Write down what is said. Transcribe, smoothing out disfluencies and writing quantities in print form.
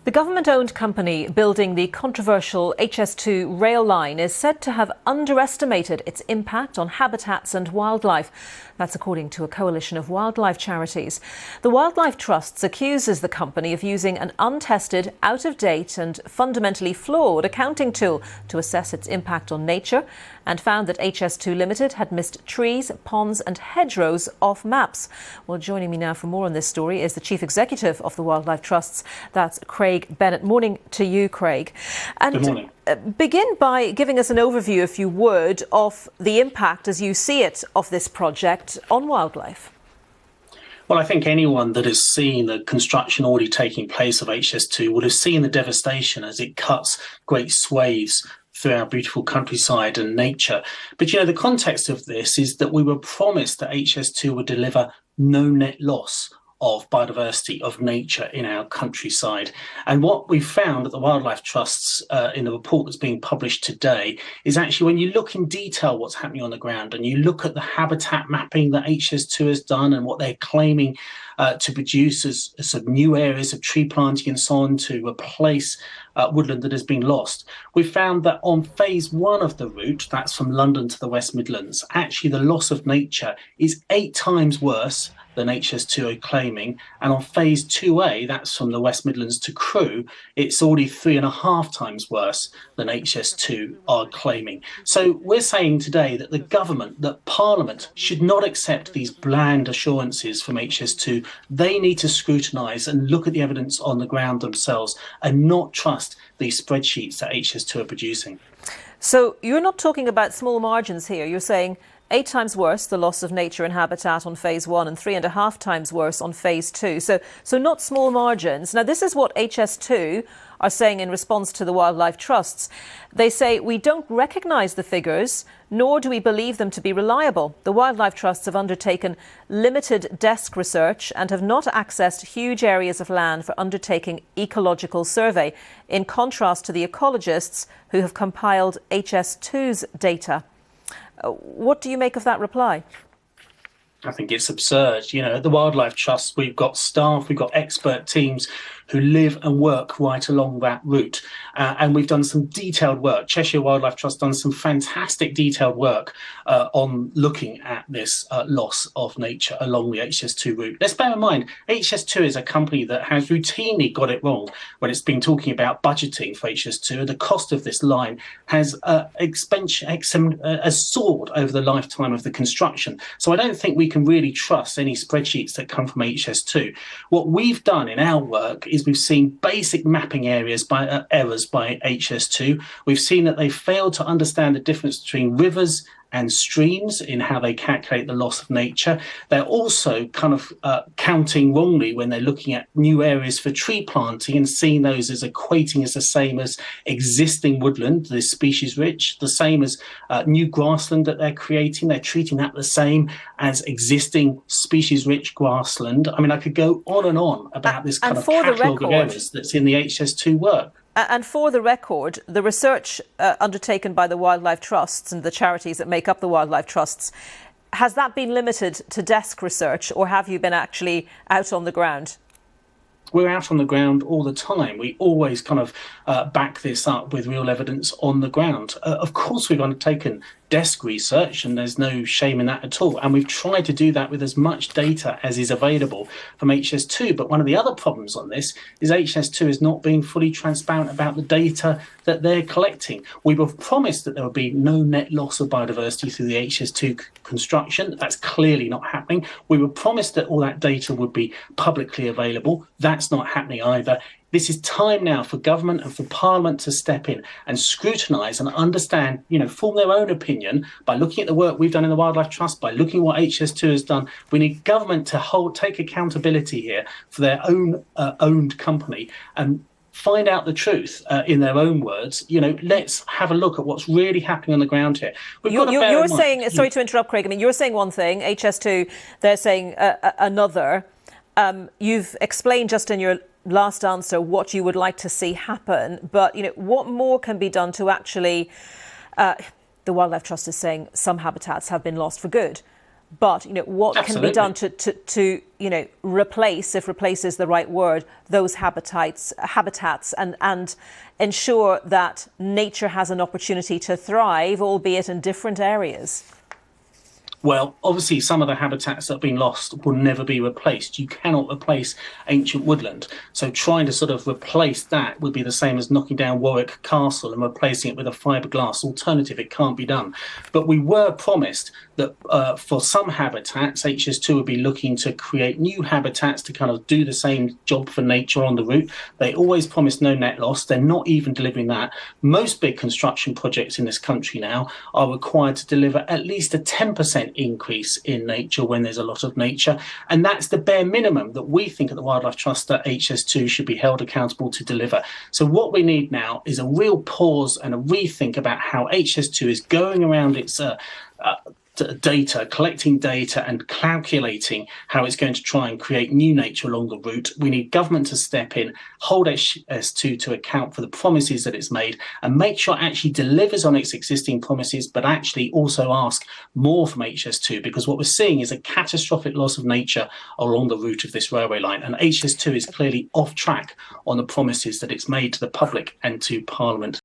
The government-owned company building the controversial HS2 rail line is said to have underestimated its impact on habitats and wildlife. That's according to a coalition of wildlife charities. The Wildlife Trusts accuses the company of using an untested, out-of-date and fundamentally flawed accounting tool to assess its impact on nature, and found that HS2 Ltd had missed trees, ponds and hedgerows off maps. Well, joining me now for more on this story is the Chief Executive of the Wildlife Trusts. That's Craig Bennett. Morning to you, Craig. And good morning. Begin by giving us an overview, if you would, of the impact, as you see it, of this project on wildlife. Well, I think anyone that has seen the construction already taking place of HS2 would have seen the devastation as it cuts great swathes through our beautiful countryside and nature. But, the context of this is that we were promised that HS2 would deliver no net loss of biodiversity, of nature in our countryside. And what we found at the Wildlife Trusts in the report that's being published today is actually when you look in detail what's happening on the ground and you look at the habitat mapping that HS2 has done and what they're claiming to produce as sort of new areas of tree planting and so on to replace woodland that has been lost. We found that on phase 1 of the route, that's from London to the West Midlands, actually the loss of nature is 8 times worse than HS2 are claiming, and on phase 2A, that's from the West Midlands to Crewe, it's already 3.5 times worse than HS2 are claiming. So we're saying today that the government, that Parliament should not accept these bland assurances from HS2. They need to scrutinise and look at the evidence on the ground themselves and not trust these spreadsheets that HS2 are producing. So you're not talking about small margins here. You're saying 8 times worse, the loss of nature and habitat on phase 1, and 3.5 times worse on phase 2. So not small margins. Now, this is what HS2 are saying in response to the Wildlife Trusts. They say, we don't recognise the figures, nor do we believe them to be reliable. The Wildlife Trusts have undertaken limited desk research and have not accessed huge areas of land for undertaking ecological survey, in contrast to the ecologists who have compiled HS2's data. What do you make of that reply? I think it's absurd. At the Wildlife Trust, we've got staff, we've got expert teams who live and work right along that route. And we've done some detailed work. Cheshire Wildlife Trust done some fantastic detailed work on looking at this loss of nature along the HS2 route. Let's bear in mind, HS2 is a company that has routinely got it wrong when it's been talking about budgeting for HS2. The cost of this line has soared over the lifetime of the construction. So I don't think we can really trust any spreadsheets that come from HS2. What we've done in our work is we've seen basic mapping errors by HS2. We've seen that they failed to understand the difference between rivers and streams in how they calculate the loss of nature. They're also kind of counting wrongly when they're looking at new areas for tree planting and seeing those as equating as the same as existing woodland, the species rich, the same as new grassland that they're creating. They're treating that the same as existing species rich grassland. I mean, I could go on about this kind of catalogue of areas that's in the HS2 work. And for the record, the research undertaken by the Wildlife Trusts and the charities that make up the Wildlife Trusts, has that been limited to desk research, or have you been actually out on the ground? We're out on the ground all the time. We always kind of back this up with real evidence on the ground. Of course, we've undertaken desk research, and there's no shame in that at all. And we've tried to do that with as much data as is available from HS2. But one of the other problems on this is HS2 is not being fully transparent about the data that they're collecting. We were promised that there would be no net loss of biodiversity through the HS2 construction. That's clearly not happening. We were promised that all that data would be publicly available. That's not happening either. This is time now for government and for Parliament to step in and scrutinise and understand, form their own opinion by looking at the work we've done in the Wildlife Trust, by looking at what HS2 has done. We need government to take accountability here for their own owned company and find out the truth in their own words. Let's have a look at what's really happening on the ground here. You're saying, sorry to interrupt, Craig, you're saying one thing, HS2, they're saying another. You've explained just in your last answer what you would like to see happen, but what more can be done to actually the Wildlife Trust is saying some habitats have been lost for good, But, what can be Absolutely. done to replace, if replace is the right word, those habitats and ensure that nature has an opportunity to thrive, albeit in different areas? Well, obviously, some of the habitats that have been lost will never be replaced. You cannot replace ancient woodland. So trying to sort of replace that would be the same as knocking down Warwick Castle and replacing it with a fiberglass alternative. It can't be done. But we were promised that for some habitats, HS2 would be looking to create new habitats to kind of do the same job for nature on the route. They always promised no net loss. They're not even delivering that. Most big construction projects in this country now are required to deliver at least a 10% increase in nature when there's a lot of nature. And that's the bare minimum that we think at the Wildlife Trust that HS2 should be held accountable to deliver. So what we need now is a real pause and a rethink about how HS2 is going around its data, collecting data and calculating how it's going to try and create new nature along the route. We need government to step in, hold HS2 to account for the promises that it's made and make sure it actually delivers on its existing promises, but actually also ask more from HS2, because what we're seeing is a catastrophic loss of nature along the route of this railway line. And HS2 is clearly off track on the promises that it's made to the public and to Parliament.